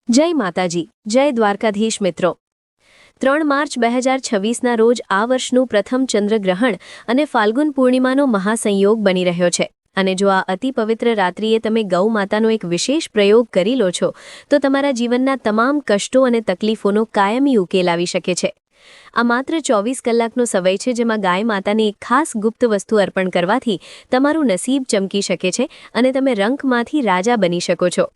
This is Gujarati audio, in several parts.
જય માતાજી, જય દ્વારકાધીશ મિત્રો। 3 માર્ચ 2026ના રોજ આ વર્ષનું પ્રથમ ચંદ્રગ્રહણ અને ફાલ્ગુન પૂર્ણિમાનો મહાસંયોગ બની રહ્યો છે। અને જો આ અતિ પવિત્ર રાત્રિએ તમે ગૌ માતાનો એક વિશેષ પ્રયોગ કરી લો છો તો તમારા જીવનના તમામ કષ્ટો અને તકલીફોનો કાયમી ઉકેલ આવી શકે છે। આ માત્ર 24 કલાકનો સમય છે જેમાં ગાય માતાને એક ખાસ ગુપ્ત વસ્તુ અર્પણ કરવાથી તમારું નસીબ ચમકી શકે છે અને તમે રંકમાંથી રાજા બની શકો છો।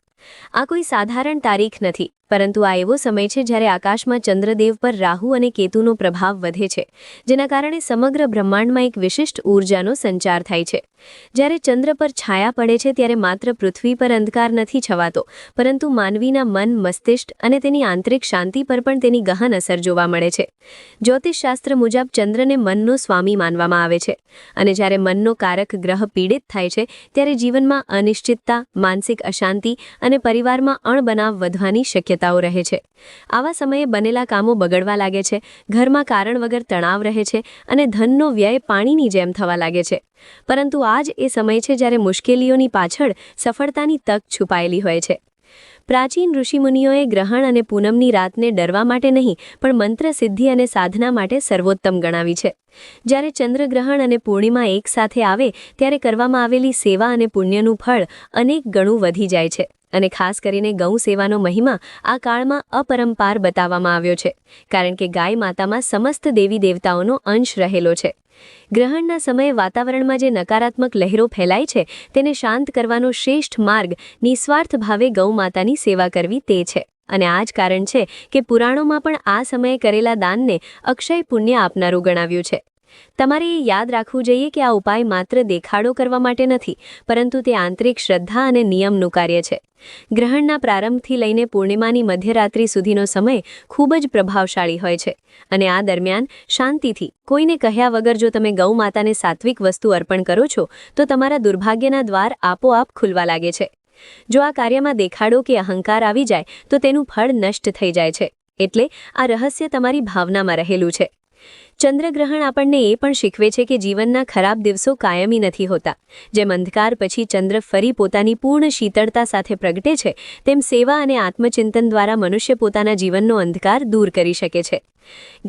આ કોઈ સાધારણ તારીખ નથી, પરંતુ આ એવો સમય છે જ્યારે આકાશમાં ચંદ્રદેવ પર રાહુ અને કેતુનો પ્રભાવ વધે છે, જેના કારણે સમગ્ર બ્રહ્માંડમાં એક વિશિષ્ટ ઊર્જાનો સંચાર થાય છે। જ્યારે ચંદ્ર પર છાયા પડે છે ત્યારે માત્ર પૃથ્વી પર અંધકાર નથી છવાતો, પરંતુ માનવીના મન, મસ્તિષ્ક અને તેની આંતરિક શાંતિ પર પણ તેની ગહન અસર જોવા મળે છે। જ્યોતિષશાસ્ત્ર મુજબ ચંદ્રને મનનો સ્વામી માનવામાં આવે છે, અને જ્યારે મનનો કારક ગ્રહ પીડિત થાય છે ત્યારે જીવનમાં અનિશ્ચિતતા, માનસિક અશાંતિ અને પરિવારમાં અણબનાવ વધવાની શક્યતાઓ રહે છે। આવા સમયે બનેલા કામો બગડવા લાગે છે, ઘરમાં કારણ વગર તણાવ રહે છે અને ધનનો વ્યય પાણીની જેમ થવા લાગે છે। પરંતુ આજ એ સમય છે જ્યારે મુશ્કેલીઓની પાછળ સફળતાની તક છુપાયેલી હોય છે। પ્રાચીન ઋષિમુનિઓએ ગ્રહણ અને પૂનમની રાતને ડરવા માટે નહીં, પણ મંત્ર સિદ્ધિ અને સાધના માટે સર્વોત્તમ ગણાવી છે। જ્યારે ચંદ્રગ્રહણ અને પૂર્ણિમા એક સાથે આવે ત્યારે કરવામાં આવેલી સેવા અને પુણ્યનું ફળ અનેક ગણું વધી જાય છે। અને ખાસ કરીને ગૌ સેવાનો મહિમા આ કાળમાં અપરંપાર બતાવવામાં આવ્યો છે, કારણ કે ગાય માતામાં સમસ્ત દેવી દેવતાઓનો અંશ રહેલો છે। ગ્રહણના સમયે વાતાવરણમાં જે નકારાત્મક લહેરો ફેલાય છે તેને શાંત કરવાનો શ્રેષ્ઠ માર્ગ નિસ્વાર્થ ભાવે ગૌ માતાની સેવા કરવી તે છે। અને આ જ કારણ છે કે પુરાણોમાં પણ આ સમયે કરેલા દાનને અક્ષય પુણ્ય આપનારું ગણાવ્યું છે। તમારે એ યાદ રાખવું જોઈએ કે આ ઉપાય માત્ર દેખાડો કરવા માટે નથી, પરંતુ તે આંતરિક શ્રદ્ધા અને નિયમનું કાર્ય છે। ગ્રહણના પ્રારંભથી લઈને પૂર્ણિમાની મધ્યરાત્રિ સુધીનો સમય ખૂબ જ પ્રભાવશાળી હોય છે, અને આ દરમિયાન શાંતિથી કોઈને કહ્યા વગર જો તમે ગૌ માતાને સાત્વિક વસ્તુ અર્પણ કરો છો તો તમારા દુર્ભાગ્યના દ્વાર આપોઆપ ખુલવા લાગે છે। જો આ કાર્યમાં દેખાડો કે અહંકાર આવી જાય તો તેનું ફળ નષ્ટ થઈ જાય છે, એટલે આ રહસ્ય તમારી ભાવનામાં રહેલું છે। ચંદ્રગ્રહણ આપણને એ પણ શીખવે છે કે જીવનના ખરાબ દિવસો કાયમી નથી હોતા। જેમ અંધકાર પછી ચંદ્ર ફરી પોતાની પૂર્ણ શીતળતા સાથે પ્રગટે છે, તેમ સેવા અને આત્મચિંતન દ્વારા મનુષ્ય પોતાના જીવનનો અંધકાર દૂર કરી શકે છે।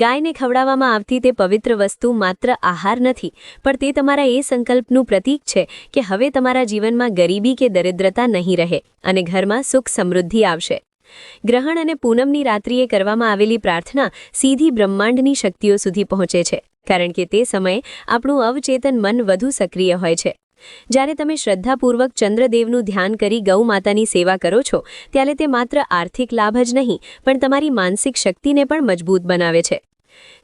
ગાયને ખવડાવવામાં આવતી તે પવિત્ર વસ્તુ માત્ર આહાર નથી, પણ તે તમારા એ સંકલ્પનું પ્રતીક છે કે હવે તમારા જીવનમાં ગરીબી કે દરિદ્રતા નહીં રહે અને ઘરમાં સુખ સમૃદ્ધિ આવશે। ગ્રહણ અને પૂનમની રાત્રિએ કરવામાં આવેલી પ્રાર્થના સીધી બ્રહ્માંડની શક્તિઓ સુધી પહોંચે છે, કારણ કે તે સમયે આપણું અવચેતન મન વધુ સક્રિય હોય છે। જ્યારે તમે શ્રદ્ધાપૂર્વક ચંદ્રદેવનું ધ્યાન કરી ગૌ માતાની સેવા કરો છો ત્યારે તે માત્ર આર્થિક લાભ જ નહીં, પણ તમારી માનસિક શક્તિને પણ મજબૂત બનાવે છે।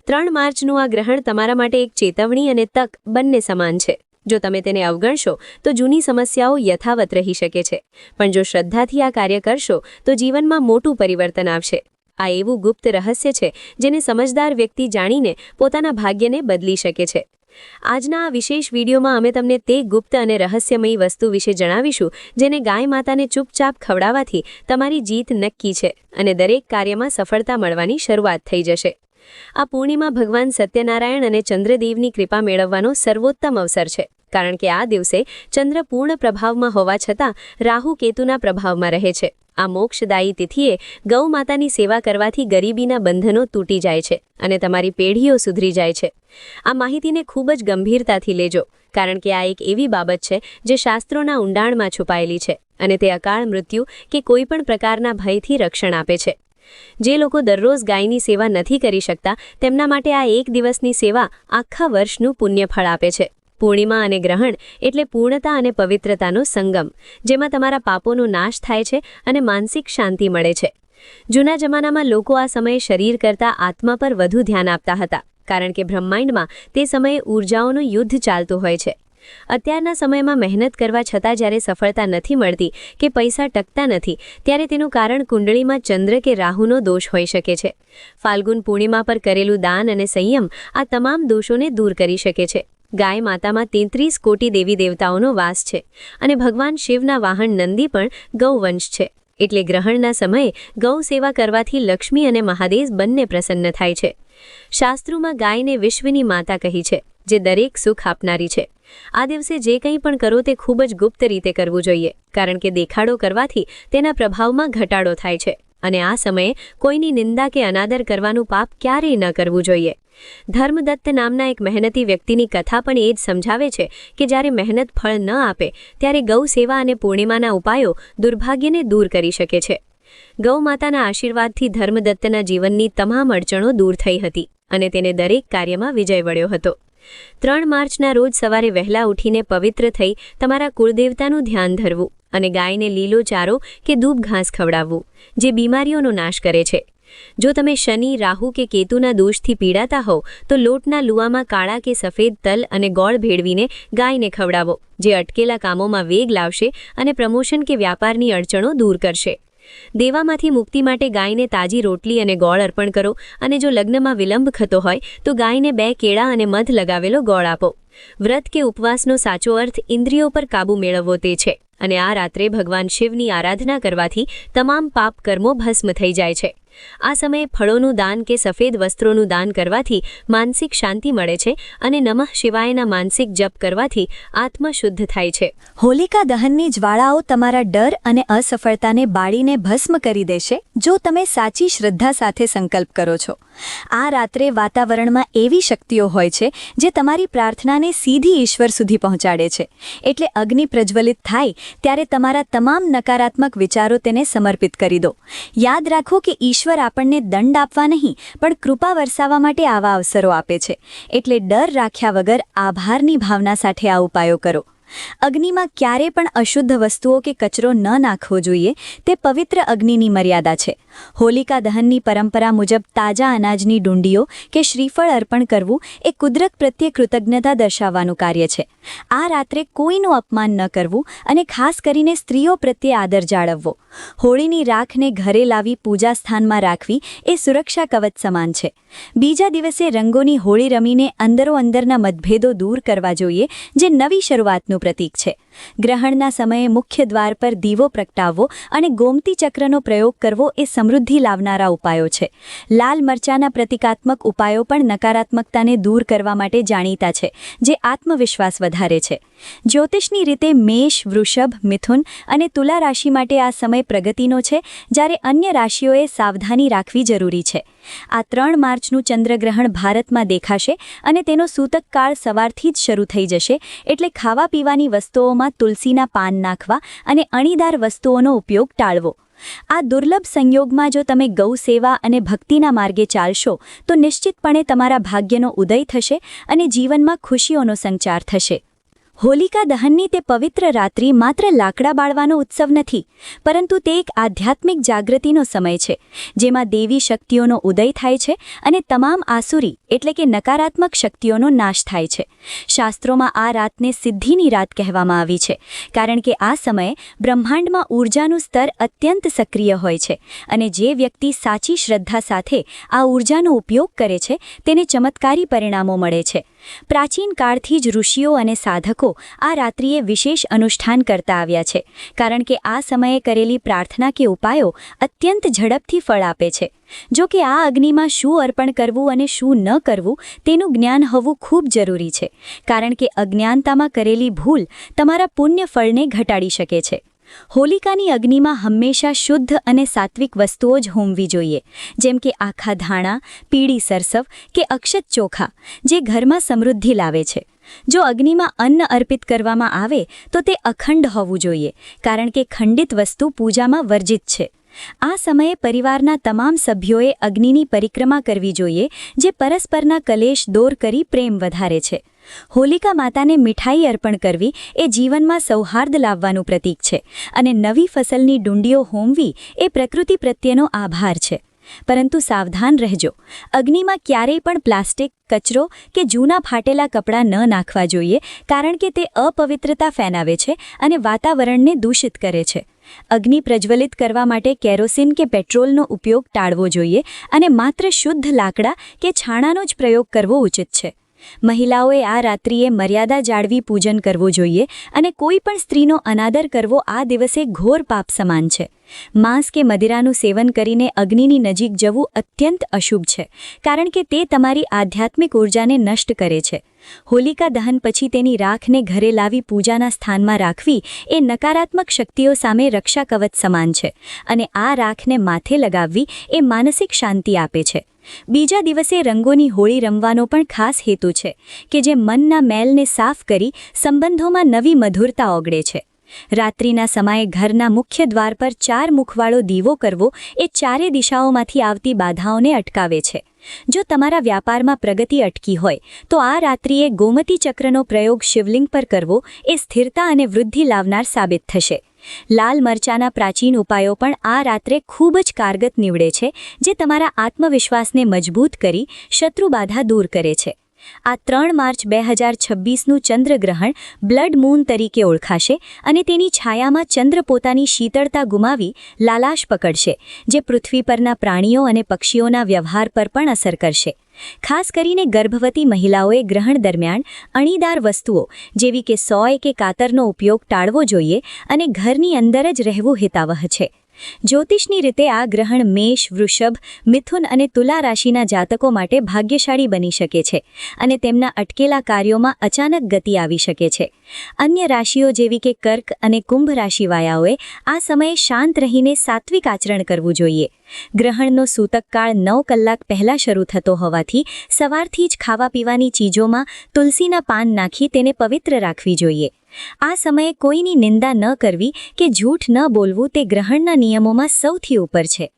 3 માર્ચનું આ ગ્રહણ તમારા માટે એક ચેતવણી અને તક બંને સમાન છે। જો તમે તેને અવગણશો તો જૂની સમસ્યાઓ યથાવત રહી શકે છે, પણ જો શ્રદ્ધાથી આ કાર્ય કરશો તો જીવનમાં મોટું પરિવર્તન આવશે। આ એવું ગુપ્ત રહસ્ય છે જેને સમજદાર વ્યક્તિ જાણીને પોતાના ભાગ્યને બદલી શકે છે। આજના આ વિશેષ વિડીયોમાં અમે તમને તે ગુપ્ત અને રહસ્યમયી વસ્તુ વિશે જણાવીશું જેને ગાય માતાને ચૂપચાપ ખવડાવવાથી તમારી જીત નક્કી છે અને દરેક કાર્યમાં સફળતા મળવાની શરૂઆત થઈ જશે। આ પૂર્ણિમા ભગવાન સત્યનારાયણ અને ચંદ્રદેવની કૃપા મેળવવાનો સર્વોત્તમ અવસર છે, કારણ કે આ દિવસે ચંદ્ર પૂર્ણ પ્રભાવમાં હોવા છતાં રાહુ કેતુના પ્રભાવમાં રહે છે। આ મોક્ષદાયી તિથિએ ગૌ માતાની સેવા કરવાથી ગરીબીના બંધનો તૂટી જાય છે અને તમારી પેઢીઓ સુધરી જાય છે। આ માહિતીને ખૂબ જ ગંભીરતાથી લેજો, કારણ કે આ એક એવી બાબત છે જે શાસ્ત્રોના ઊંડાણમાં છુપાયેલી છે અને તે અકાળ મૃત્યુ કે કોઈ પણ પ્રકારના ભયથી રક્ષણ આપે છે। જે લોકો દરરોજ ગાયની સેવા નથી કરી શકતા તેમના માટે આ એક દિવસની સેવા આખા વર્ષનું પુણ્યફળ આપે છે। પૂર્ણિમા અને ગ્રહણ એટલે પૂર્ણતા અને પવિત્રતાનો સંગમ, જેમાં તમારા પાપોનો નાશ થાય છે અને માનસિક શાંતિ મળે છે। જૂના જમાનામાં લોકો આ સમયે શરીર કરતાં આત્મા પર વધુ ધ્યાન આપતા હતા, કારણ કે બ્રહ્માંડમાં તે સમયે ઊર્જાઓનું યુદ્ધ ચાલતું હોય છે। અત્યારના સમયમાં મહેનત કરવા છતાં જ્યારે સફળતા નથી મળતી કે પૈસા ટકતા નથી, ત્યારે તેનું કારણ કુંડળીમાં ચંદ્ર કે રાહુનો દોષ હોઈ શકે છે। ફાલ્ગુન પૂર્ણિમા પર કરેલું દાન અને સંયમ આ તમામ દોષોને દૂર કરી શકે છે। ગાય માતામાં 33 કોટી દેવી દેવતાઓનો વાસ છે અને ભગવાન શિવના વાહન નંદી પણ ગૌવંશ છે, એટલે ગ્રહણના સમયે ગૌ સેવા કરવાથી લક્ષ્મી અને મહાદેવ બંને પ્રસન્ન થાય છે। શાસ્ત્રોમાં ગાયને વિશ્વની માતા કહી છે, જે દરેક સુખ આપનારી છે। આ દિવસે જે કંઈ પણ કરો તે ખૂબ જ ગુપ્ત રીતે કરવું જોઈએ, કારણ કે દેખાડો કરવાથી તેના પ્રભાવમાં ઘટાડો થાય છે અને આ સમયે કોઈની નિંદા કે અનાદર કરવાનું પાપ ક્યારેય ન કરવું જોઈએ. ધર્મદત્ત નામના એક મહેનતી વ્યક્તિની કથા પણ એ જ સમજાવે છે કે જ્યારે મહેનત ફળ ન આપે ત્યારે ગૌ સેવા અને પૂર્ણિમાના ઉપાયો દુર્ભાગ્યને દૂર કરી શકે છે. ગૌ માતાના આશીર્વાદથી ધર્મદત્તના જીવનની તમામ અડચણો દૂર થઈ હતી અને તેને દરેક કાર્યમાં વિજય વળ્યો હતો. 3 માર્ચના રોજ સવારે વહેલા ઉઠીને પવિત્ર થઈ તમારા કુળદેવતાનું ધ્યાન ધરવું અને ગાયને લીલો ચારો કે દૂબ ઘાસ ખવડાવવું, જે બીમારીઓનો નાશ કરે છે. જો તમે શનિ, રાહુ કે કેતુના દોષથી પીડાતા હોવ તો લોટના લુવામાં કાળા કે સફેદ તલ અને ગોળ ભેળવીને ગાયને ખવડાવો, જે અટકેલા કામોમાં વેગ લાવશે અને પ્રમોશન કે વ્યાપારની અડચણો દૂર કરશે. દેવામાંથી મુક્તિ માટે ગાયને તાજી રોટલી અને ગોળ અર્પણ કરો અને જો લગ્નમાં વિલંબ થતો હોય તો ગાયને 2 કેળા અને મધ લગાવેલો ગોળ આપો. વ્રત કે ઉપવાસનો સાચો અર્થ ઇન્દ્રિયો પર કાબૂ મેળવવો તે છે અને આ રાત્રે ભગવાન શિવની આરાધના કરવાથી તમામ પાપ કર્મો ભસ્મ થઈ જાય છે. આ સમયે ફળોનું દાન કે સફેદ વસ્ત્રોનું દાન કરવાથી માનસિક શાંતિ મળે છે અને નમઃ શિવાયના માનસિક જપ કરવાથી આત્મા શુદ્ધ થાય છે. હોલિકા દહનની જ્વાળાઓ તમારા ડર અને અસફળતાને બાળીને ભસ્મ કરી દેશે જો તમે સાચી શ્રદ્ધા સાથે સંકલ્પ કરો છો. આ રાત્રે વાતાવરણમાં એવી શક્તિઓ હોય છે જે તમારી પ્રાર્થનાને સીધી ઈશ્વર સુધી પહોંચાડે છે. એટલે અગ્નિ પ્રજ્વલિત થાય ત્યારે તમારા તમામ નકારાત્મક વિચારો તેને સમર્પિત કરી દો. યાદ રાખો કે ઈશ્વર આપણને દંડ આપવા નહીં પણ કૃપા વરસાવવા માટે આવા અવસરો આપે છે. એટલે ડર રાખ્યા વગર આભારની ભાવના સાથે આ ઉપાયો કરો. અગ્નિમાં ક્યારે પણ અશુદ્ધ વસ્તુઓ કે કચરો ન નાખવો જોઈએ, તે પવિત્ર અગ્નિની મર્યાદા છે. હોલિકા દહનની પરંપરા મુજબ તાજા અનાજની ડુંડીઓ કે શ્રીફળ અર્પણ કરવું એ કુદરત પ્રત્યે કૃતજ્ઞતા દર્શાવવાનું કાર્ય છે. આ રાત્રે કોઈનું અપમાન ન કરવું અને ખાસ કરીને સ્ત્રીઓ પ્રત્યે આદર જાળવવો. હોળીની રાખને ઘરે લાવી પૂજા સ્થાનમાં રાખવી એ સુરક્ષા કવચ સમાન છે. બીજા દિવસે રંગોની હોળી રમીને અંદરોઅંદરના મતભેદો દૂર કરવા જોઈએ, જે નવી શરૂઆતનું પ્રતીક છે. ગ્રહણના સમયે મુખ્ય દ્વાર પર દીવો પ્રગટાવવો અને ગોમતી ચક્રનો પ્રયોગ કરવો એ સમૃદ્ધિ લાવનારા ઉપાયો છે. લાલ મરચાના પ્રતિકાત્મક ઉપાયો પણ નકારાત્મકતાને દૂર કરવા માટે જાણીતા છે, જે આત્મવિશ્વાસ વધારે છે. જ્યોતિષની રીતે મેષ, વૃષભ, મિથુન અને તુલા રાશિ માટે આ સમય પ્રગતિનો છે, જ્યારે અન્ય રાશિઓએ સાવધાની રાખવી જરૂરી છે. આ 3 માર્ચનું ચંદ્રગ્રહણ ભારતમાં દેખાશે અને તેનો સૂતક કાળ સવારથી જ શરૂ થઈ જશે. એટલે ખાવા પીવાની વસ્તુઓમાં તુલસીના પાન નાખવા અને અણીદાર વસ્તુઓનો ઉપયોગ ટાળવો. આ દુર્લભ સંયોગમાં જો તમે ગૌ સેવા અને ભક્તિના માર્ગે ચાલશો તો નિશ્ચિતપણે તમારા ભાગ્યનો ઉદય થશે અને જીવનમાં ખુશીઓનો સંચાર થશે. હોલિકા દહનની તે પવિત્ર રાત્રિ માત્ર લાકડા બાળવાનો ઉત્સવ નથી, પરંતુ તે એક આધ્યાત્મિક જાગૃતિનો સમય છે, જેમાં દેવી શક્તિઓનો ઉદય થાય છે અને તમામ આસુરી એટલે કે નકારાત્મક શક્તિઓનો નાશ થાય છે. શાસ્ત્રોમાં આ રાતને સિદ્ધિની રાત કહેવામાં આવી છે, કારણ કે આ સમયે બ્રહ્માંડમાં ઊર્જાનું સ્તર અત્યંત સક્રિય હોય છે અને જે વ્યક્તિ સાચી શ્રદ્ધા સાથે આ ઊર્જાનો ઉપયોગ કરે છે તેને ચમત્કારી પરિણામો મળે છે. પ્રાચીન કાળથી જ ઋષિઓ અને સાધકો આ રાત્રિએ વિશેષ અનુષ્ઠાન કરતા આવ્યા છે, કારણ કે આ સમયે કરેલી પ્રાર્થના કે ઉપાયો અત્યંત ઝડપથી ફળ આપે છે. જો કે આ અગ્નિમાં શું અર્પણ કરવું અને શું ન કરવું તેનું જ્ઞાન હોવું ખૂબ જરૂરી છે, કારણ કે અજ્ઞાનતામાં કરેલી ભૂલ તમારા પુણ્ય ફળને ઘટાડી શકે છે. હોલિકાની અગ્નિમાં હંમેશા શુદ્ધ અને સાત્વિક વસ્તુઓ જ હોમવી જોઈએ, જેમ કે આખા ધાણા, પીળી સરસવ કે અક્ષત ચોખા, જે ઘરમાં સમૃદ્ધિ લાવે છે. જો અગ્નિમાં અન્ન અર્પિત કરવામાં આવે તો તે અખંડ હોવું જોઈએ, કારણ કે ખંડિત વસ્તુ પૂજામાં વર્જિત છે. આ સમયે પરિવારના તમામ સભ્યોએ અગ્નિની પરિક્રમા કરવી જોઈએ, જે પરસ્પરના કલેશ દૂર કરી પ્રેમ વધારે છે. હોલિકા માતાને મીઠાઈ અર્પણ કરવી એ જીવનમાં સૌહાર્દ લાવવાનું પ્રતીક છે અને નવી ફસલની ડુંડીઓ હોમવી એ પ્રકૃતિ પ્રત્યેનો આભાર છે. પરંતુ સાવધાન રહેજો, અગ્નિમાં ક્યારેય પણ પ્લાસ્ટિક, કચરો કે જૂના ફાટેલા કપડાં ન નાખવા જોઈએ, કારણ કે તે અપવિત્રતા ફેલાવે છે અને વાતાવરણને દૂષિત કરે છે. અગ્નિ પ્રજ્વલિત કરવા માટે કેરોસીન કે પેટ્રોલનો ઉપયોગ ટાળવો જોઈએ અને માત્ર શુદ્ધ લાકડા કે છાણાનો જ પ્રયોગ કરવો ઉચિત છે. મહિલાઓએ આ રાત્રિએ મર્યાદા જાળવી પૂજન કરવું જોઈએ અને કોઈ પણ સ્ત્રીનો અનાદર કરવો આ દિવસે ઘોર પાપ સમાન છે. માંસ કે મદિરાનું સેવન કરીને અગ્નિની નજીક જવું અત્યંત અશુભ છે, કારણ કે તે તમારી આધ્યાત્મિક ઊર્જાને નષ્ટ કરે છે. હોલિકા દહન પછી તેની રાખને ઘરે લાવી પૂજાના સ્થાનમાં રાખવી એ નકારાત્મક શક્તિઓ સામે રક્ષા કવચ સમાન છે અને આ રાખને માથે લગાવવી એ માનસિક શાંતિ આપે છે. બીજા દિવસે રંગોની હોળી રમવાનો પણ ખાસ હેતુ છે કે જે મનના મેલને સાફ કરી સંબંધોમાં નવી મધુરતા ઓગળે છે. રાત્રિના સમયે ઘરના મુખ્ય દ્વાર પર 4 મુખવાળો દીવો કરવો એ ચારે દિશાઓમાંથી આવતી બાધાઓને અટકાવે છે. જો તમારા વ્યાપારમાં પ્રગતિ અટકી હોય તો આ રાત્રિએ ગોમતી ચક્રનો પ્રયોગ શિવલિંગ પર કરવો એ સ્થિરતા અને વૃદ્ધિ લાવનાર સાબિત થશે. લાલ મરચાના પ્રાચીન ઉપાયો પણ આ રાત્રે ખૂબ જ કારગત નીવડે છે, જે તમારા આત્મવિશ્વાસને મજબૂત કરી શત્રુબાધા દૂર કરે છે. આ 3 માર્ચ 2026નું ચંદ્રગ્રહણ બ્લડ મૂન તરીકે ઓળખાશે અને તેની છાયામાં ચંદ્ર પોતાની શીતળતા ગુમાવી લાલાશ પકડશે, જે પૃથ્વી પરના પ્રાણીઓ અને પક્ષીઓના વ્યવહાર પર પણ અસર કરશે. ખાસ કરીને ગર્ભવતી મહિલાઓએ ગ્રહણ દરમિયાન અણીદાર વસ્તુઓ જેવી કે સોય કે કાતરનો ઉપયોગ ટાળવો જોઈએ અને ઘરની અંદર જ રહેવું હિતાવહ છે. જ્યોતિષની રીતે આ ગ્રહણ મેષ, વૃષભ, મિથુન અને તુલા રાશિના જાતકો માટે ભાગ્યશાળી બની શકે છે અને તેમના અટકેલા કાર્યોમાં અચાનક ગતિ આવી શકે છે. અન્ય રાશિઓ જેવી કે કર્ક અને કુંભ રાશિવાળાઓએ આ સમયે શાંત રહીને સાત્વિક આચરણ કરવું જોઈએ. ગ્રહણનો સૂતકકાળ 9 કલાક પહેલાં શરૂ થતો હોવાથી સવારથી જ ખાવા પીવાની ચીજોમાં તુલસીના પાન નાખી તેને પવિત્ર રાખવી જોઈએ. આ સમયે કોઈની નિંદા ન કરવી કે જૂઠ ન બોલવું તે ગ્રહણના નિયમોમાં સૌથી ઉપર છે.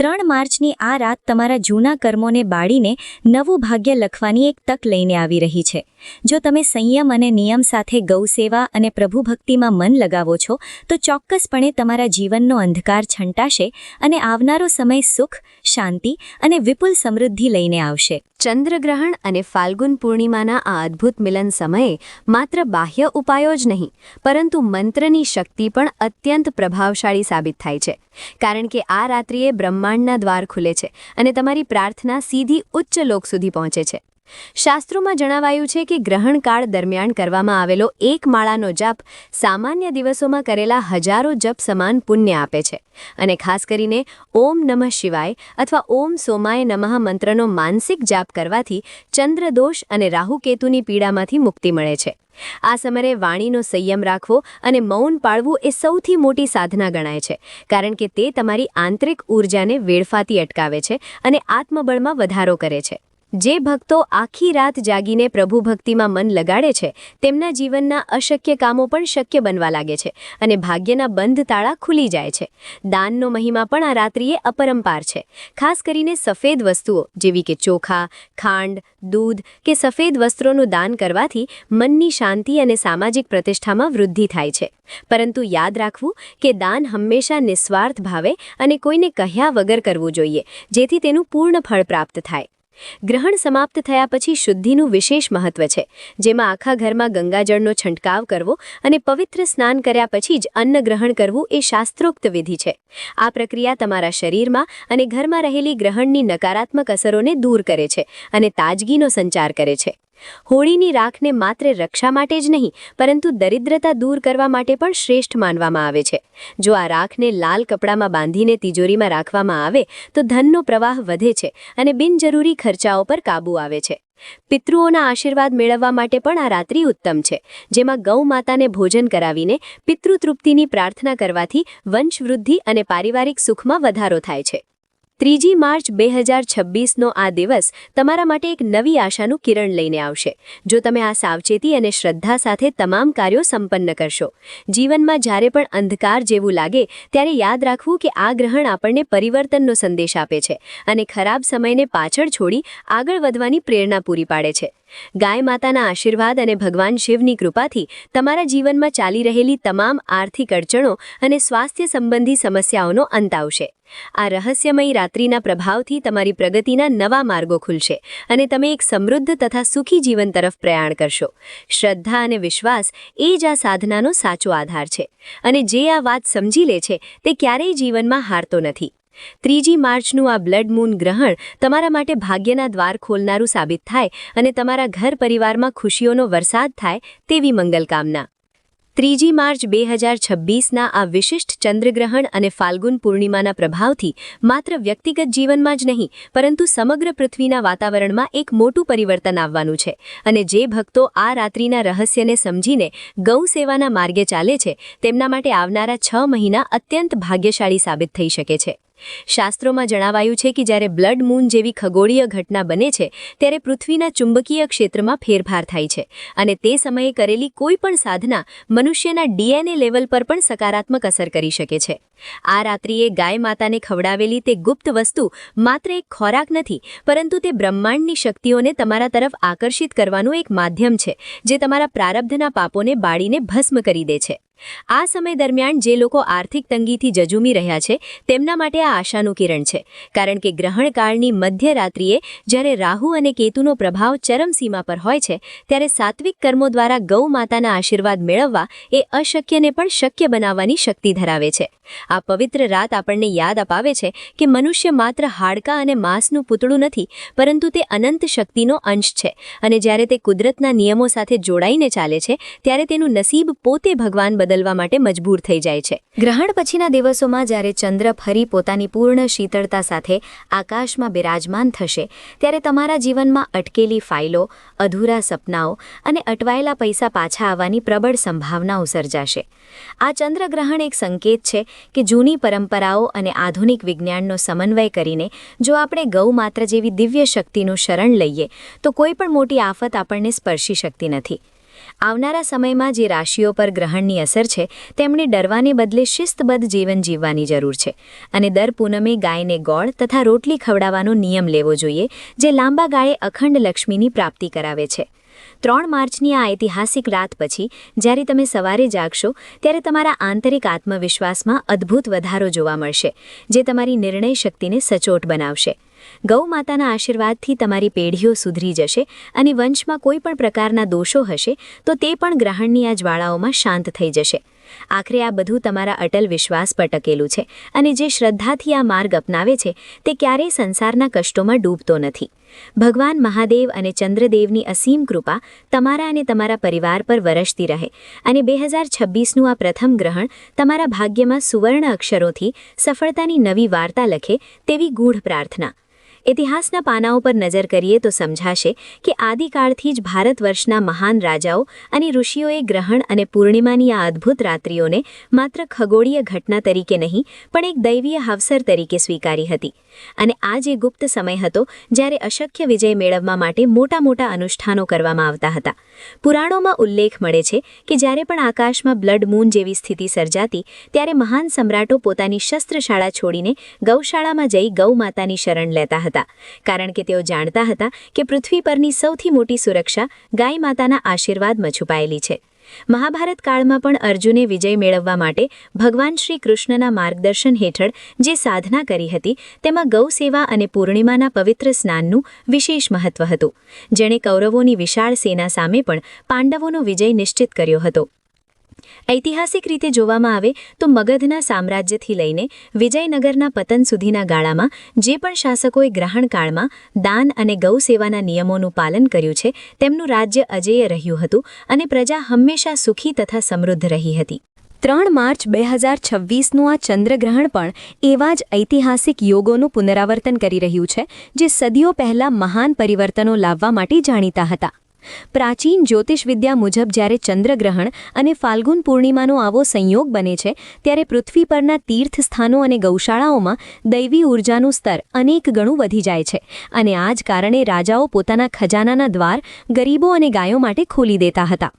3 માર્ચની આ રાત તમારા જૂના કર્મોને બાળીને નવું ભાગ્ય લખવાની એક તક લઈને આવી રહી છે. જો તમે સંયમ અને નિયમ સાથે ગૌસેવા અને પ્રભુભક્તિમાં મન લગાવો છો તો ચોક્કસપણે તમારા જીવનનો અંધકાર છંટાશે અને આવનારો સમય સુખ, શાંતિ અને વિપુલ સમૃદ્ધિ લઈને આવશે. ચંદ્રગ્રહણ અને ફાલ્ગુન પૂર્ણિમાના આ અદ્ભુત મિલન સમયે માત્ર બાહ્ય ઉપાયો જ નહીં, પરંતુ મંત્રની શક્તિ પણ અત્યંત પ્રભાવશાળી સાબિત થાય છે. કારણ કે આ રાત્રિએ બ્રહ્માંડના દ્વાર ખુલે છે અને તમારી પ્રાર્થના સીધી ઉચ્ચ લોક સુધી પહોંચે છે. શાસ્ત્રોમાં જણાવાયું છે કે ગ્રહણકાળ દરમિયાન કરવામાં આવેલો એક માળાનો જપ સામાન્ય દિવસોમાં કરેલા હજારો જપ સમાન પુણ્ય આપે છે. અને ખાસ કરીને ઓમ નમઃ શિવાય અથવા ઓમ સોમાય નમઃ મંત્રનો માનસિક જાપ કરવાથી ચંદ્રદોષ અને રાહુકેતુની પીડામાંથી મુક્તિ મળે છે. આ સમયે વાણીનો સંયમ રાખવો અને મૌન પાળવું એ સૌથી મોટી સાધના ગણાય છે, કારણ કે તે તમારી આંતરિક ઊર્જાને વેડફાતી અટકાવે છે અને આત્મબળમાં વધારો કરે છે. જે ભક્તો આખી રાત જાગીને પ્રભુ ભક્તિમાં મન લગાડે છે તેમના જીવનના અશક્ય કામો પણ શક્ય બનવા લાગે છે અને ભાગ્યના બંધ તાળા ખુલી જાય છે. દાનનો મહિમા પણ આ રાત્રિએ અપરંપાર છે. ખાસ કરીને સફેદ વસ્તુઓ જેવી કે ચોખા, ખાંડ, દૂધ કે સફેદ વસ્ત્રોનું દાન કરવાથી મનની શાંતિ અને સામાજિક પ્રતિષ્ઠામાં વૃદ્ધિ થાય છે. પરંતુ યાદ રાખવું કે દાન હંમેશા નિસ્વાર્થ ભાવે અને કોઈને કહ્યા વગર કરવું જોઈએ, જેથી તેનું પૂર્ણ ફળ પ્રાપ્ત થાય. ગ્રહણ સમાપ્ત થયા પછી શુદ્ધિનું વિશેષ મહત્વ છે, જેમાં આખા ઘરમાં ગંગાજળનો છંટકાવ કરવો અને પવિત્ર સ્નાન કર્યા પછી જ અન્ન ગ્રહણ કરવું એ શાસ્ત્રોક્ત વિધિ છે. આ પ્રક્રિયા તમારા શરીરમાં અને ઘરમાં રહેલી ગ્રહણની નકારાત્મક અસરોને દૂર કરે છે અને તાજગીનો સંચાર કરે છે. હોળીની રાખને માત્ર રક્ષા માટે જ નહીં, પરંતુ દરિદ્રતા દૂર કરવા માટે પણ શ્રેષ્ઠ માનવામાં આવે છે. જો આ રાખને લાલ કપડામાં બાંધીને તિજોરીમાં રાખવામાં આવે તો ધનનો પ્રવાહ વધે છે અને બિનજરૂરી ખર્ચાઓ પર કાબૂ આવે છે. પિતૃઓના આશીર્વાદ મેળવવા માટે પણ આ રાત્રિ ઉત્તમ છે, જેમાં ગૌ માતાને ભોજન કરાવીને પિતૃતૃપ્તિની પ્રાર્થના કરવાથી વંશવૃદ્ધિ અને પારિવારિક સુખમાં વધારો થાય છે. 3 માર્ચ 2026નો આ દિવસ તમારા માટે એક નવી આશાનું કિરણ લઈને આવશે. જો તમે આ સાવચેતી અને શ્રદ્ધા સાથે તમામ કાર્યો સંપન્ન કરશો. જીવનમાં જ્યારે પણ અંધકાર જેવું લાગે ત્યારે યાદ રાખવું કે આ ગ્રહણ આપણને પરિવર્તનનો સંદેશ આપે છે અને ખરાબ સમયને પાછળ છોડી આગળ વધવાની પ્રેરણા પૂરી પાડે છે. ગાય માતાના આશીર્વાદ અને ભગવાન શિવની કૃપાથી તમારા જીવનમાં ચાલી રહેલી તમામ આર્થિક અડચણો અને સ્વાસ્થ્ય સંબંધી સમસ્યાઓનો અંત આવશે. આ રહસ્યમય રાત્રિના પ્રભાવથી તમારી પ્રગતિના નવા માર્ગો ખુલશે અને તમે એક સમૃદ્ધ તથા સુખી જીવન તરફ પ્રયાણ કરશો. શ્રદ્ધા અને વિશ્વાસ એ જ આ સાધનાનો સાચો આધાર છે અને જે આ વાત સમજી લે છે તે ક્યારેય જીવનમાં હારતો નથી. 3 માર્ચનું આ બ્લડ મૂન ગ્રહણ તમારા માટે ભાગ્યના દ્વાર ખોલનારું સાબિત થાય અને તમારા ઘર પરિવારમાં ખુશીઓનો વરસાદ થાય તેવી મંગલકામના. 3 માર્ચ 2026ના આ વિશિષ્ટ ચંદ્રગ્રહણ અને ફાલ્ગુન પૂર્ણિમાના પ્રભાવથી માત્ર વ્યક્તિગત જીવનમાં જ નહીં પરંતુ સમગ્ર પૃથ્વીના વાતાવરણમાં એક મોટું પરિવર્તન આવવાનું છે અને જે ભક્તો આ રાત્રિના રહસ્યને સમજીને ગૌ સેવાના માર્ગે ચાલે છે તેમના માટે આવનારા 6 મહિના અત્યંત ભાગ્યશાળી સાબિત થઈ શકે છે. શાસ્ત્રોમાં જણાવાયું છે કે જ્યારે બ્લડ મૂન જેવી ખગોળીય ઘટના બને છે ત્યારે પૃથ્વીના ચુંબકીય ક્ષેત્રમાં ફેરફાર થાય છે અને તે સમયે કરેલી કોઈ પણ સાધના મનુષ્યના DNA લેવલ પર પણ સકારાત્મક અસર કરી શકે છે. આ રાત્રિએ ગાય માતાને ખવડાવેલી તે ગુપ્ત વસ્તુ માત્ર એક ખોરાક નથી પરંતુ તે બ્રહ્માંડની શક્તિઓને તમારા તરફ આકર્ષિત કરવાનું એક માધ્યમ છે જે તમારા પ્રારબ્ધના પાપોને બાળીને ભસ્મ કરી દે છે. આ સમય દરમિયાન જે લોકો આર્થિક તંગીથી જજુમી રહ્યા છે તેમના માટે આ આશાનું કિરણ છે કારણ કે ગ્રહણકાળની મધ્યરાત્રિએ જ્યારે રાહુ અને કેતુનો પ્રભાવ ચરમસીમા પર હોય છે ત્યારે સાત્વિક કર્મો દ્વારા ગૌ માતાના આશીર્વાદ મેળવવા એ અશક્યને પણ શક્ય બનાવવાની શક્તિ ધરાવે છે. આ પવિત્ર રાત આપણને યાદ અપાવે છે કે મનુષ્ય માત્ર હાડકાં અને માંસનું પૂતળું નથી પરંતુ તે અનંત શક્તિનો અંશ છે અને જ્યારે તે કુદરતના નિયમો સાથે જોડાઈને ચાલે છે ત્યારે તેનું નસીબ પોતે ભગવાન બદલવા માટે મજબૂર થઈ જાય છે. ગ્રહણ પછીના દિવસોમાં જ્યારે ચંદ્ર ફરી પોતાની પૂર્ણ શીતળતા સાથે આકાશમાં બિરાજમાન થશે ત્યારે તમારા જીવનમાં અટકેલી ફાઇલો, અધૂરા સપનાઓ અને અટવાયેલા પૈસા પાછા આવવાની પ્રબળ સંભાવનાઓ સર્જાશે. આ ચંદ્રગ્રહણ એક સંકેત છે કે જૂની પરંપરાઓ અને આધુનિક વિજ્ઞાનનો સમન્વય કરીને જો આપણે ગૌ માત્ર જેવી દિવ્ય શક્તિનું શરણ લઈએ તો કોઈ પણ મોટી આફત આપણને સ્પર્શી શકતી નથી. આવનારા સમયમાં જે રાશિઓ પર ગ્રહણની અસર છે તેમણે ડરવાને બદલે શિસ્તબદ્ધ જીવન જીવવાની જરૂર છે અને દર પૂનમે ગાયને ગોળ તથા રોટલી ખવડાવવાનો નિયમ લેવો જોઈએ જે લાંબા ગાળે અખંડ લક્ષ્મીની પ્રાપ્તિ કરાવે છે. 3 માર્ચની આ ઐતિહાસિક રાત પછી જ્યારે તમે સવારે જાગશો ત્યારે તમારા આંતરિક આત્મવિશ્વાસમાં અદ્ભુત વધારો જોવા મળશે જે તમારી નિર્ણય શક્તિને સચોટ બનાવશે. ગૌ માતાના આશીર્વાદથી તમારી પેઢીઓ સુધરી જશે અને વંશમાં કોઈ પણ પ્રકારના દોષો હશે તો તે પણ ગ્રહણની આ જ્વાળાઓમાં શાંત થઈ જશે. આખરે આ બધું તમારા અટલ વિશ્વાસ પર ટકેલું છે અને જે શ્રદ્ધાથી આ માર્ગ અપનાવે છે તે ક્યારેય સંસારના કષ્ટોમાં ડૂબતો નથી. ભગવાન મહાદેવ અને ચંદ્રદેવની અસીમ કૃપા તમારા અને તમારા પરિવાર પર વરસતી રહે અને 2026નું આ પ્રથમ ગ્રહણ તમારા ભાગ્યમાં સુવર્ણ અક્ષરોથી સફળતાની નવી વાર્તા લખે તેવી ગૂઢ પ્રાર્થના. ઇતિહાસના પાનાઓ પર નજર કરીએ તો સમજાશે કે આદિકાળથી જ ભારત વર્ષના મહાન રાજાઓ અને ઋષિઓએ ગ્રહણ અને પૂર્ણિમાની આ અદ્ભુત રાત્રિઓને માત્ર ખગોળીય ઘટના તરીકે નહીં પણ એક દૈવીય અવસર તરીકે સ્વીકારી હતી. અને આ જે ગુપ્ત સમય હતો જ્યારે અશક્ય વિજય મેળવવા માટે મોટા મોટા અનુષ્ઠાનો કરવામાં આવતા હતા. પુરાણોમાં ઉલ્લેખ મળે છે કે જ્યારે પણ આકાશમાં બ્લડ મૂન જેવી સ્થિતિ સર્જાતી ત્યારે મહાન સમ્રાટો પોતાની શસ્ત્રશાળા છોડીને ગૌશાળામાં જઈ ગૌ માતાની શરણ લેતા હતા કારણ કે તેઓ જાણતા હતા કે પૃથ્વી પરની સૌથી મોટી સુરક્ષા ગાય માતાના આશીર્વાદમાં છુપાયેલી છે. મહાભારત કાળમાં પણ અર્જુને વિજય મેળવવા માટે ભગવાન શ્રી કૃષ્ણના માર્ગદર્શન હેઠળ જે સાધના કરી હતી તેમાં ગૌ સેવા અને પૂર્ણિમાના પવિત્ર સ્નાનનું વિશેષ મહત્વ હતું જેણે કૌરવોની વિશાળ સેના સામે પણ પાંડવોનો વિજય નિશ્ચિત કર્યો હતો. ઐતિહાસિક રીતે જોવામાં આવે તો મગધના સામ્રાજ્યથી લઈને વિજયનગરના પતન સુધીના ગાળામાં જે પણ શાસકોએ ગ્રહણકાળમાં દાન અને ગૌ સેવાના નિયમોનું પાલન કર્યું છે તેમનું રાજ્ય અજેય રહ્યું હતું અને પ્રજા હંમેશા સુખી તથા સમૃદ્ધ રહી હતી. 3 માર્ચ 2026નું આ ચંદ્રગ્રહણ પણ એવા જ ઐતિહાસિક યોગોનું પુનરાવર્તન કરી રહ્યું છે જે સદીઓ પહેલાં મહાન પરિવર્તનો લાવવા માટે જાણીતા હતા. પ્રાચીન જ્યોતિષવિદ્યા મુજબ જ્યારે ચંદ્રગ્રહણ અને ફાલ્ગુન પૂર્ણિમાનો આવો સંયોગ બને છે ત્યારે પૃથ્વી પરના તીર્થસ્થાનો અને ગૌશાળાઓમાં દૈવી ઊર્જાનું સ્તર અનેક ગણું વધી જાય છે અને આ જ કારણે રાજાઓ પોતાના ખજાનાના દ્વાર ગરીબો અને ગાયો માટે ખોલી દેતા હતા.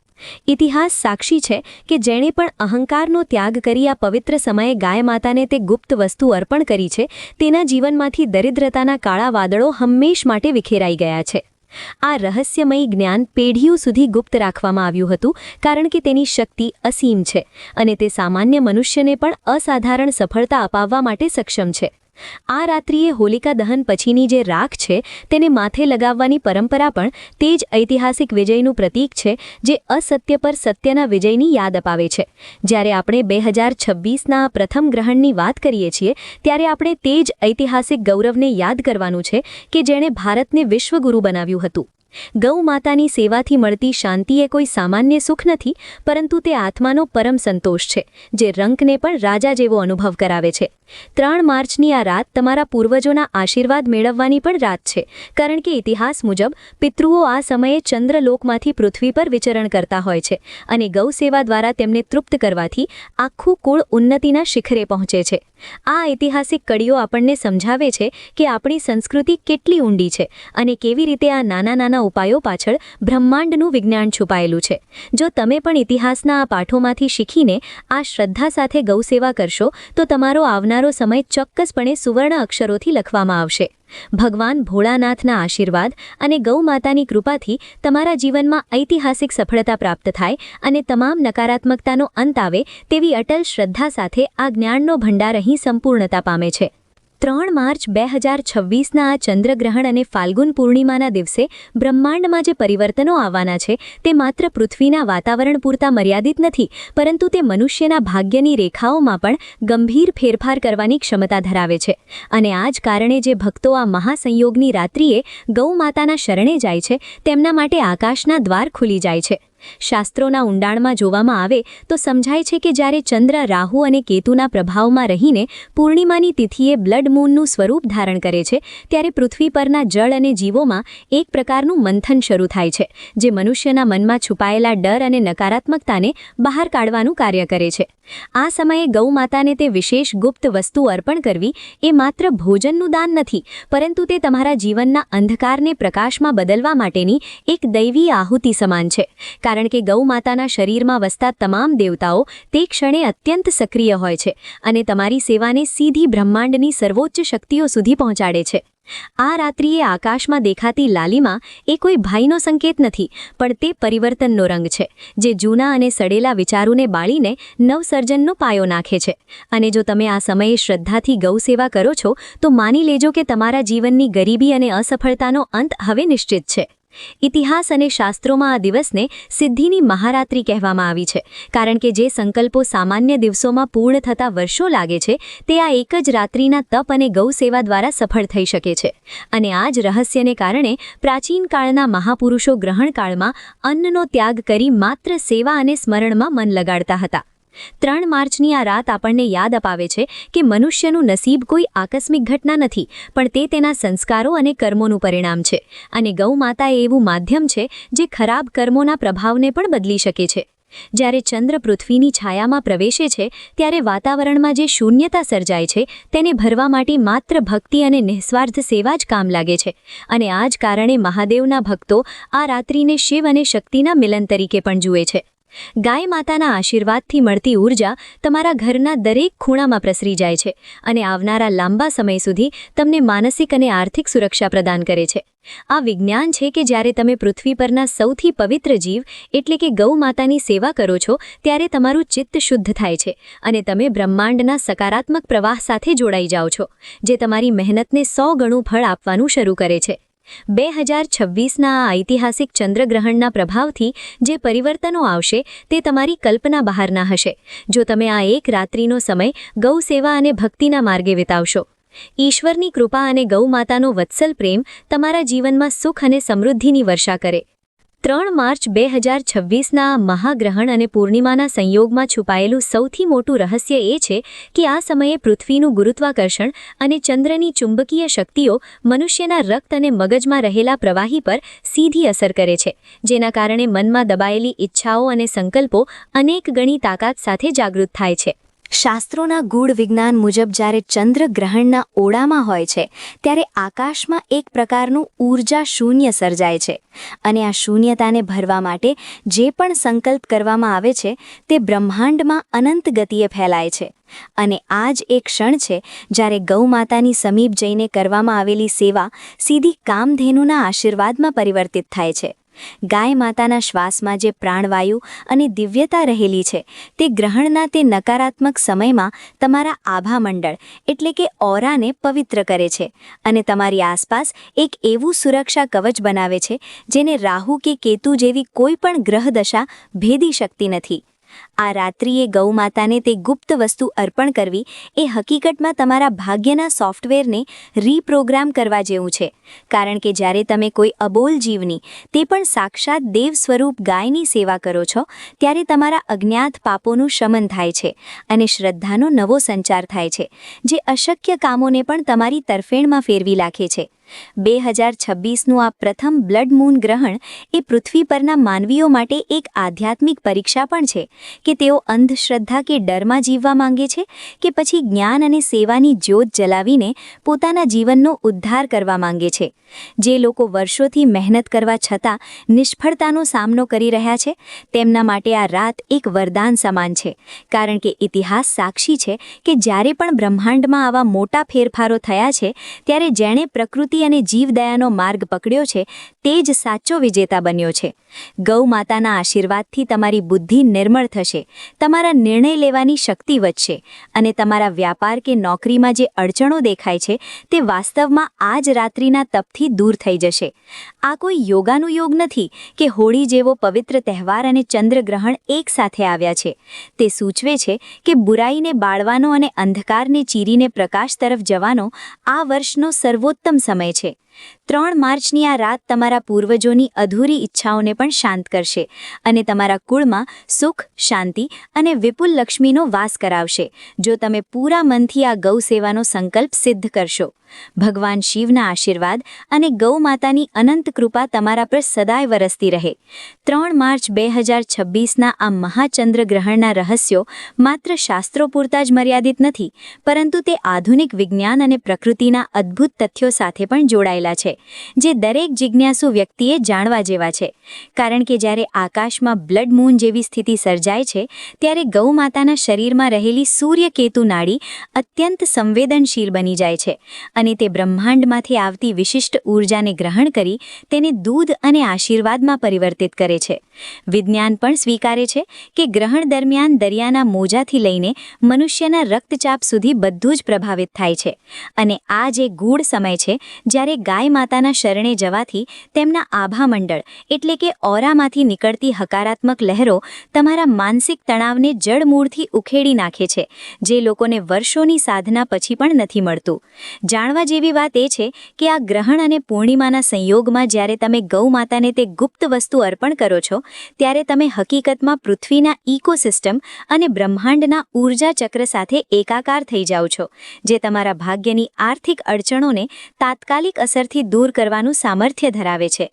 ઇતિહાસ સાક્ષી છે કે જેણે પણ અહંકારનો ત્યાગ કરી આ પવિત્ર સમયે ગાય માતાને તે ગુપ્ત વસ્તુ અર્પણ કરી છે તેના જીવનમાંથી દરિદ્રતાના કાળા વાદળો હંમેશ માટે વિખેરાઈ ગયા છે. આ રહસ્યમય જ્ઞાન પેઢીઓ સુધી ગુપ્ત રાખવામાં આવ્યું હતું કારણ કે તેની શક્તિ અસીમ છે અને તે સામાન્ય મનુષ્યને પણ અસાધારણ સફળતા અપાવવા માટે સક્ષમ છે. આ રાત્રિએ હોલિકા દહન પછીની જે રાખ છે તેને માથે લગાવવાની પરંપરા પણ તે જ ઐતિહાસિક વિજયનું પ્રતીક છે જે અસત્ય પર સત્યના વિજયની યાદ અપાવે છે. જ્યારે આપણે 2026ના પ્રથમ ગ્રહણની વાત કરીએ છીએ ત્યારે આપણે તે જ ઐતિહાસિક ગૌરવને યાદ કરવાનું છે કે જેણે ભારતને વિશ્વગુરુ બનાવ્યું હતું. ગૌ માતાની સેવાથી મળતી શાંતિ એ કોઈ સામાન્ય સુખ નથી, પરંતુ તે આત્માનો પરમ સંતોષ છે, જે રંકને પણ રાજા જેવો અનુભવ કરાવે છે. 3 માર્ચની આ રાત તમારા પૂર્વજોના આશીર્વાદ મેળવવાની પણ રાત છે, કારણ કે ઇતિહાસ મુજબ પિતૃઓ આ સમયે ચંદ્રલોકમાંથી પૃથ્વી પર વિચરણ કરતા હોય છે અને ગૌ સેવા દ્વારા તેમને તૃપ્ત કરવાથી આખું કુળ ઉન્નતિના શિખરે પહોંચે છે. આ ઐતિહાસિક કડીઓ આપણને સમજાવે છે કે આપણી સંસ્કૃતિ કેટલી ઊંડી છે અને કેવી રીતે આ નાના નાના ઉપાયો પાછળ બ્રહ્માંડનું વિજ્ઞાન છુપાયેલું છે. જો તમે પણ ઇતિહાસના આ પાઠોમાંથી શીખીને આ શ્રદ્ધા સાથે ગૌસેવા કરશો તો તમારો આવનારો સમય ચોક્કસપણે સુવર્ણ અક્ષરોથી લખવામાં આવશે. ભગવાન ભોળાનાથના આશીર્વાદ અને ગૌ માતાની કૃપાથી તમારા જીવનમાં ઐતિહાસિક સફળતા પ્રાપ્ત થાય અને તમામ નકારાત્મકતાનો અંત આવે તેવી અટલ શ્રદ્ધા સાથે આ જ્ઞાનનો ભંડાર અહીં સંપૂર્ણતા પામે છે. 3 માર્ચ 2026ના આ ચંદ્રગ્રહણ અને ફાલ્ગુન પૂર્ણિમાના દિવસે બ્રહ્માંડમાં જે પરિવર્તનો આવવાના છે તે માત્ર પૃથ્વીના વાતાવરણ પૂરતા મર્યાદિત નથી, પરંતુ તે મનુષ્યના ભાગ્યની રેખાઓમાં પણ ગંભીર ફેરફાર કરવાની ક્ષમતા ધરાવે છે. અને આ જ કારણે જે ભક્તો આ મહાસંયોગની રાત્રિએ ગૌ માતાના શરણે જાય છે તેમના માટે આકાશના દ્વાર ખુલી જાય છે. શાસ્ત્રોના ઊંડાણમાં જોવામાં આવે તો સમજાય છે કે જ્યારે ચંદ્ર રાહુ અને કેતુના પ્રભાવમાં રહીને પૂર્ણિમાની તિથિએ બ્લડ મૂનનું સ્વરૂપ ધારણ કરે છે, ત્યારે પૃથ્વી પરના જળ અને જીવોમાં એક પ્રકારનું મંથન શરૂ થાય છે, જે મનુષ્યના મનમાં છુપાયેલા ડર અને નકારાત્મકતાને બહાર કાઢવાનું કાર્ય કરે છે. આ સમયે ગૌ માતાને તે વિશેષ ગુપ્ત વસ્તુ અર્પણ કરવી એ માત્ર ભોજનનું દાન નથી, પરંતુ તે તમારા જીવનના અંધકારને પ્રકાશમાં બદલવા માટેની એક દૈવી આહુતિ સમાન છે. કારણ કે ગૌ માતાના શરીરમાં વસતા તમામ દેવતાઓ તે ક્ષણે અત્યંત સક્રિય હોય છે અને તમારી સેવાને સીધી બ્રહ્માંડની સર્વોચ્ચ શક્તિઓ સુધી પહોંચાડે છે. આ રાત્રિએ આકાશમાં દેખાતી લાલીમા એ કોઈ ભયનો સંકેત નથી, પણ તે પરિવર્તનનો રંગ છે, જે જૂના અને સડેલા વિચારોને બાળીને નવસર્જનનો પાયો નાખે છે. અને જો તમે આ સમયે શ્રદ્ધાથી ગૌ સેવા કરો છો તો માની લેજો કે તમારા જીવનની ગરીબી અને અસફળતાનો અંત હવે નિશ્ચિત છે. ઇતિહાસ અને શાસ્ત્રોમાં આ દિવસને સિદ્ધિની મહારાત્રિ કહેવામાં આવી છે, કારણ કે જે સંકલ્પો સામાન્ય દિવસોમાં પૂર્ણ થતા વર્ષો લાગે છે તે આ એક જ રાત્રિના તપ અને ગૌ સેવા દ્વારા સફળ થઈ શકે છે. અને આ જ રહસ્યને કારણે પ્રાચીન કાળના મહાપુરુષો ગ્રહણકાળમાં અન્નનો ત્યાગ કરી માત્ર સેવા અને સ્મરણમાં મન લગાડતા હતા. 3 માર્ચની આ રાત આપણને યાદ અપાવે છે કે મનુષ્યનું નસીબ કોઈ આકસ્મિક ઘટના નથી, પણ તે તેના સંસ્કારો અને કર્મોનું પરિણામ છે. અને ગૌ માતા એ એવું માધ્યમ છે જે ખરાબ કર્મોના પ્રભાવને પણ બદલી શકે છે. જ્યારે ચંદ્ર પૃથ્વીની છાયામાં પ્રવેશે છે ત્યારે વાતાવરણમાં જે શૂન્યતા સર્જાય છે તેને ભરવા માટે માત્ર ભક્તિ અને નિસ્વાર્થ સેવા જ કામ લાગે છે. અને આ જ કારણે મહાદેવના ભક્તો આ રાત્રિને શિવ અને શક્તિના મિલન તરીકે પણ જુએ છે. ગાય માતાના આશીર્વાદથી મળતી ઊર્જા તમારા ઘરના દરેક ખૂણામાં પ્રસરી જાય છે અને આવનારા લાંબા સમય સુધી તમને માનસિક અને આર્થિક સુરક્ષા પ્રદાન કરે છે. આ વિજ્ઞાન છે કે જ્યારે તમે પૃથ્વી પરના સૌથી પવિત્ર જીવ એટલે કે ગૌ માતાની સેવા કરો છો ત્યારે તમારું ચિત્ત શુદ્ધ થાય છે અને તમે બ્રહ્માંડના સકારાત્મક પ્રવાહ સાથે જોડાઈ જાઓ છો, જે તમારી મહેનતને 100 ગણું ફળ આપવાનું શરૂ કરે છે. 2026ના આ ઐતિહાસિક ચંદ્રગ્રહણના પ્રભાવથી જે પરિવર્તનો આવશે તે તમારી કલ્પના બહારના હશે, જો તમે આ એક રાત્રિનો સમય ગૌ સેવા અને ભક્તિના માર્ગે વિતાવશો. ઈશ્વરની કૃપા અને ગૌ માતાનો વત્સલ પ્રેમ તમારા જીવનમાં સુખ અને સમૃદ્ધિની વર્ષા કરે. 3 માર્ચ 2026ના આ મહાગ્રહણ અને પૂર્ણિમાના સંયોગમાં છુપાયેલું સૌથી મોટું રહસ્ય એ છે કે આ સમયે પૃથ્વીનું ગુરુત્વાકર્ષણ અને ચંદ્રની ચુંબકીય શક્તિઓ મનુષ્યના રક્ત અને મગજમાં રહેલા પ્રવાહી પર સીધી અસર કરે છે, જેના કારણે મનમાં દબાયેલી ઈચ્છાઓ અને સંકલ્પો અનેક ગણી તાકાત સાથે જાગૃત થાય છે. શાસ્ત્રોના ગૂઢ વિજ્ઞાન મુજબ જ્યારે ચંદ્ર ગ્રહણના ઓળામાં હોય છે ત્યારે આકાશમાં એક પ્રકારનું ઊર્જા શૂન્ય સર્જાય છે અને આ શૂન્યતાને ભરવા માટે જે પણ સંકલ્પ કરવામાં આવે છે તે બ્રહ્માંડમાં અનંત ગતિએ ફેલાય છે. અને આ જ એક ક્ષણ છે જ્યારે ગૌ માતાની સમીપ જઈને કરવામાં આવેલી સેવા સીધી કામધેનુના આશીર્વાદમાં પરિવર્તિત થાય છે. ગાય માતાના શ્વાસમાં જે પ્રાણવાયુ અને દિવ્યતા રહેલી છે તે ગ્રહણના તે નકારાત્મક સમયમાં તમારા આભામંડળ એટલે કે ઓરાને પવિત્ર કરે છે અને તમારી આસપાસ એક એવું સુરક્ષા કવચ બનાવે છે જેને રાહુ કે કેતુ જેવી કોઈ પણ ગ્રહદશા ભેદી શકતી નથી. આ રાત્રિએ ગૌમાતાને તે ગુપ્ત વસ્તુ અર્પણ કરવી એ હકીકતમાં તમારા ભાગ્યના સોફ્ટવેરને રીપ્રોગ્રામ કરવા જેવું છે, કારણ કે જ્યારે તમે કોઈ અબોલ જીવની, તે પણ સાક્ષાત દેવ સ્વરૂપ ગાયની સેવા કરો છો, ત્યારે તમારા અજ્ઞાત પાપોનું શમન થાય છે અને શ્રદ્ધાનો નવો સંચાર થાય છે, જે અશક્ય કામોને પણ તમારી તરફેણમાં ફેરવી નાખે છે. 2026નું આ પ્રથમ બ્લડ મૂન ગ્રહણ એ પૃથ્વી પરના માનવીઓ માટે એક આધ્યાત્મિક પરીક્ષા પણ છે કે તેઓ અંધશ્રદ્ધા કે ડરમાં જીવવા માંગે છે કે પછી જ્ઞાન અને સેવાની જ્યોત જલાવીને પોતાના જીવનનો ઉદ્ધાર કરવા માંગે છે. જે લોકો વર્ષોથી મહેનત કરવા છતાં નિષ્ફળતાનો સામનો કરી રહ્યા છે, તેમના માટે આ રાત એક વરદાન સમાન છે, કારણ કે ઇતિહાસ સાક્ષી છે કે જ્યારે પણ બ્રહ્માંડમાં આવા મોટા ફેરફારો થયા છે, ત્યારે જેણે પ્રકૃતિ અને જીવદયાનો માર્ગ પકડ્યો છે તે જ સાચો વિજેતા બન્યો છે. ગૌ માતાના આશીર્વાદથી તમારી બુદ્ધિ નિર્મળ થશે, તમારા નિર્ણય લેવાની શક્તિ વધશે અને તમારા વ્યાપાર કે નોકરીમાં જે અડચણો દેખાય છે તે વાસ્તવમાં આ જ રાત્રિના તપથી દૂર થઈ જશે. આ કોઈ યોગાનુયોગ નથી કે હોળી જેવો પવિત્ર તહેવાર અને ચંદ્રગ્રહણ એક સાથે આવ્યા છે. તે સૂચવે છે કે બુરાઈને બાળવાનો અને અંધકારને ચીરીને પ્રકાશ તરફ જવાનો આ વર્ષનો સર્વોત્તમ સમય છે. 3 માર્ચની આ રાત તમારા પૂર્વજોની અધૂરી ઈચ્છાઓને પણ શાંત કરશે અને તમારા કુળમાં સુખ, શાંતિ અને વિપુલ લક્ષ્મીનો વાસ કરાવશે, જો તમે પૂરા મનથી આ ગૌ સેવાનો સંકલ્પ સિદ્ધ કરશો. ભગવાન શિવના આશીર્વાદ અને ગૌ માતાની અનંત કૃપા તમારા પર સદાય વરસતી રહે. 3 માર્ચ 2026ના આ મહાચંદ્રગ્રહણના રહસ્યો માત્ર શાસ્ત્રો પૂરતા જ મર્યાદિત નથી, પરંતુ તે આધુનિક વિજ્ઞાન અને પ્રકૃતિના અદ્ભુત તથ્યો સાથે પણ જોડાયેલા છે, જે દરેક જિજ્ઞાસુ વ્યક્તિએ જાણવા જેવા છે. કારણ કે જ્યારે આકાશમાં બ્લડ મૂન જેવી સ્થિતિ સર્જાય છે, ત્યારે ગૌ માતાના શરીરમાં રહેલી સૂર્યકેતુ નાડી અત્યંત સંવેદનશીલ બની જાય છે અને તે બ્રહ્માંડમાંથી આવતી વિશિષ્ટ ઊર્જાને ગ્રહણ કરી તેને દૂધ અને આશીર્વાદમાં પરિવર્તિત કરે છે. વિજ્ઞાન પણ સ્વીકારે છે કે ગ્રહણ દરમિયાન દરિયાના મોજાથી લઈને મનુષ્યના રક્તચાપ સુધી બધું જ પ્રભાવિત થાય છે અને આ જે ગૂઢ સમય છે જ્યારે ગાય માતાના શરણે જવાથી તેમના આભામંડળ એટલે કે ઓરામાંથી નીકળતી હકારાત્મક લહેરો તમારા માનસિક તણાવને જડમૂળથી ઉખેડી નાખે છે, જે લોકોને વર્ષોની સાધના પછી પણ નથી મળતું. જાણવા જેવી વાત એ છે કે આ ગ્રહણ અને પૂર્ણિમાના સંયોગમાં જ્યારે તમે ગૌ માતાને તે ગુપ્ત વસ્તુ અર્પણ કરો છો, ત્યારે તમે હકીકતમાં પૃથ્વીના ઇકોસિસ્ટમ અને બ્રહ્માંડના ઊર્જા ચક્ર સાથે એકાકાર થઈ જાઓ છો, જે તમારા ભાગ્યની આર્થિક અડચણોને તાત્કાલિક અસરથી દૂર કરવાનું સામર્થ્ય ધરાવે છે.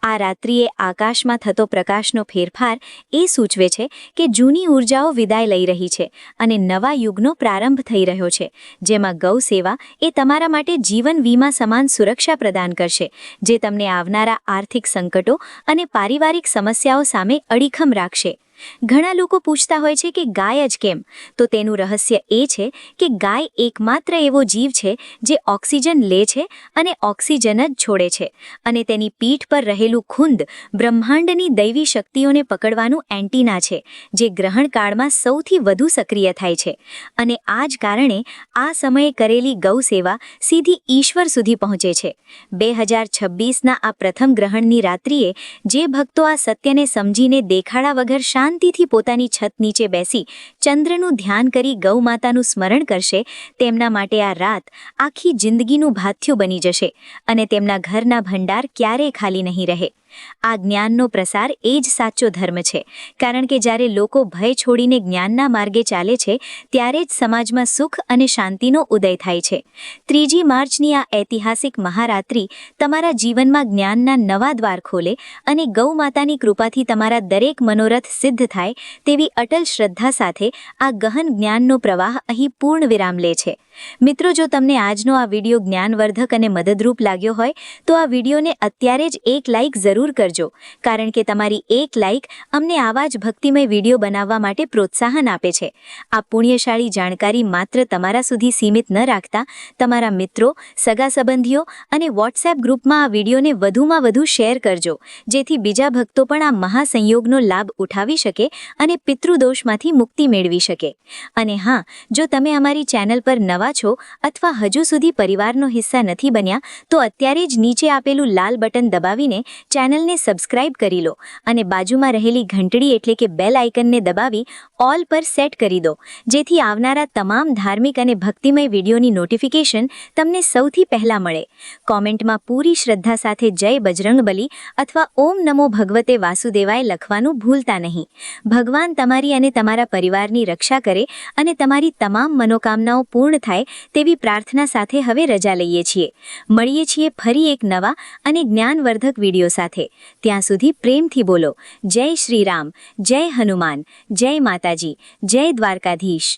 આ રાત્રિએ આકાશમાં થતો પ્રકાશનો ફેરફાર એ સૂચવે છે કે જૂની ઊર્જાઓ વિદાય લઈ રહી છે અને નવા યુગનો પ્રારંભ થઈ રહ્યો છે, જેમાં ગૌ સેવા એ તમારા માટે જીવન વીમા સમાન સુરક્ષા પ્રદાન કરશે, જે તમને આવનારા આર્થિક સંકટો અને પારિવારિક સમસ્યાઓ સામે અડીખમ રાખશે. ઘણા લોકો પૂછતા હોય છે કે ગાય જ કેમ? તો તેનું રહસ્ય એ છે કે ગાય એકમાત્ર એવો જીવ છે જે ઓક્સિજન લે છે અને ઓક્સિજન જ છોડે છે, અને તેની પીઠ પર રહેલું ખુંદ બ્રહ્માંડની દૈવી શક્તિઓને પકડવાનું એન્ટીના છે, જે ગ્રહણકાળમાં સૌથી વધુ સક્રિય થાય છે. અને આ જ કારણે આ સમયે કરેલી ગૌ સેવા સીધી ઈશ્વર સુધી પહોંચે છે. 2026ના આ પ્રથમ ગ્રહણની રાત્રિએ જે ભક્તો આ સત્યને સમજીને દેખાડા વગર શાંતિથી પોતાની છત નીચે બેસી ચંદ્રનું ધ્યાન કરી ગૌ માતાનું સ્મરણ કરશે, તેમના માટે આ રાત આખી જિંદગીનું ભાથ્યું બની જશે અને તેમના ઘરના ભંડાર ક્યારેય ખાલી નહીં રહે. આ જ્ઞાનનો પ્રસાર એ જ સાચો ધર્મ છે, કારણ કે જ્યારે લોકો ભય છોડીને જ્ઞાનના માર્ગે ચાલે છે, ત્યારે જ સમાજમાં સુખ અને શાંતિનો ઉદય થાય છે. 3 માર્ચની આ ઐતિહાસિક મહારાત્રિ તમારા જીવનમાં જ્ઞાનના નવા દ્વાર ખોલે અને ગૌ માતાની કૃપાથી તમારા દરેક મનોરથ સિદ્ધ થાય તેવી અટલ શ્રદ્ધા સાથે આ ગહન જ્ઞાનનો પ્રવાહ અહીં પૂર્ણ વિરામ લે છે. મિત્રો, જો તમને આજનો આ વિડીયો જ્ઞાનવર્ધક અને મદદરૂપ લાગ્યો હોય તો આ વિડીયોને અત્યારે જ એક લાઇક જરૂર કરજો, કારણ કે તમારી એક લાઇક અમને આવા જ ભક્તિમય વિડીયો બનાવવા માટે પ્રોત્સાહન આપે છે. આ પુણ્યશાળી જાણકારી માત્ર તમારા સુધી સીમિત ન રાખતા તમારા મિત્રો, સગા સંબંધીઓ અને વોટ્સએપ ગ્રુપમાં આ વિડીયોને વધુમાં વધુ શેર કરજો, જેથી બીજા ભક્તો પણ આ મહાસંયોગનો લાભ ઉઠાવી શકે અને પિતૃદોષમાંથી મુક્તિ મેળવી શકે. અને હા, જો તમે અમારી ચેનલ પર નવા છો અથવા હજુ સુધી પરિવારનો હિસ્સા નથી બન્યા, તો અત્યારે જ નીચે આપેલું લાલ બટન દબાવીને ચેનલ ચેનલને સબસ્ક્રાઇબ કરી લો અને બાજુમાં રહેલી ઘંટડી એટલે કે બેલ આઇકનને દબાવી ઓલ પર સેટ કરી દો, જેથી આવનારા તમામ ધાર્મિક અને ભક્તિમય વિડીયોની નોટિફિકેશન તમને સૌથી પહેલા મળે. કોમેન્ટમાં પૂરી શ્રદ્ધા સાથે જય બજરંગબલી અથવા ઓમ નમો ભગવતે વાસુદેવાય લખવાનું ભૂલતા નહીં. ભગવાન તમારી અને તમારા પરિવારની રક્ષા કરે અને તમારી તમામ મનોકામનાઓ પૂર્ણ થાય તેવી પ્રાર્થના સાથે હવે રજા લઈએ છીએ. મળીએ છીએ ફરી એક નવા અને જ્ઞાનવર્ધક વિડીયો સાથે. ત્યાં સુધી પ્રેમથી બોલો જય શ્રી રામ, જય હનુમાન, જય માતાજી, જય દ્વારકાધીશ.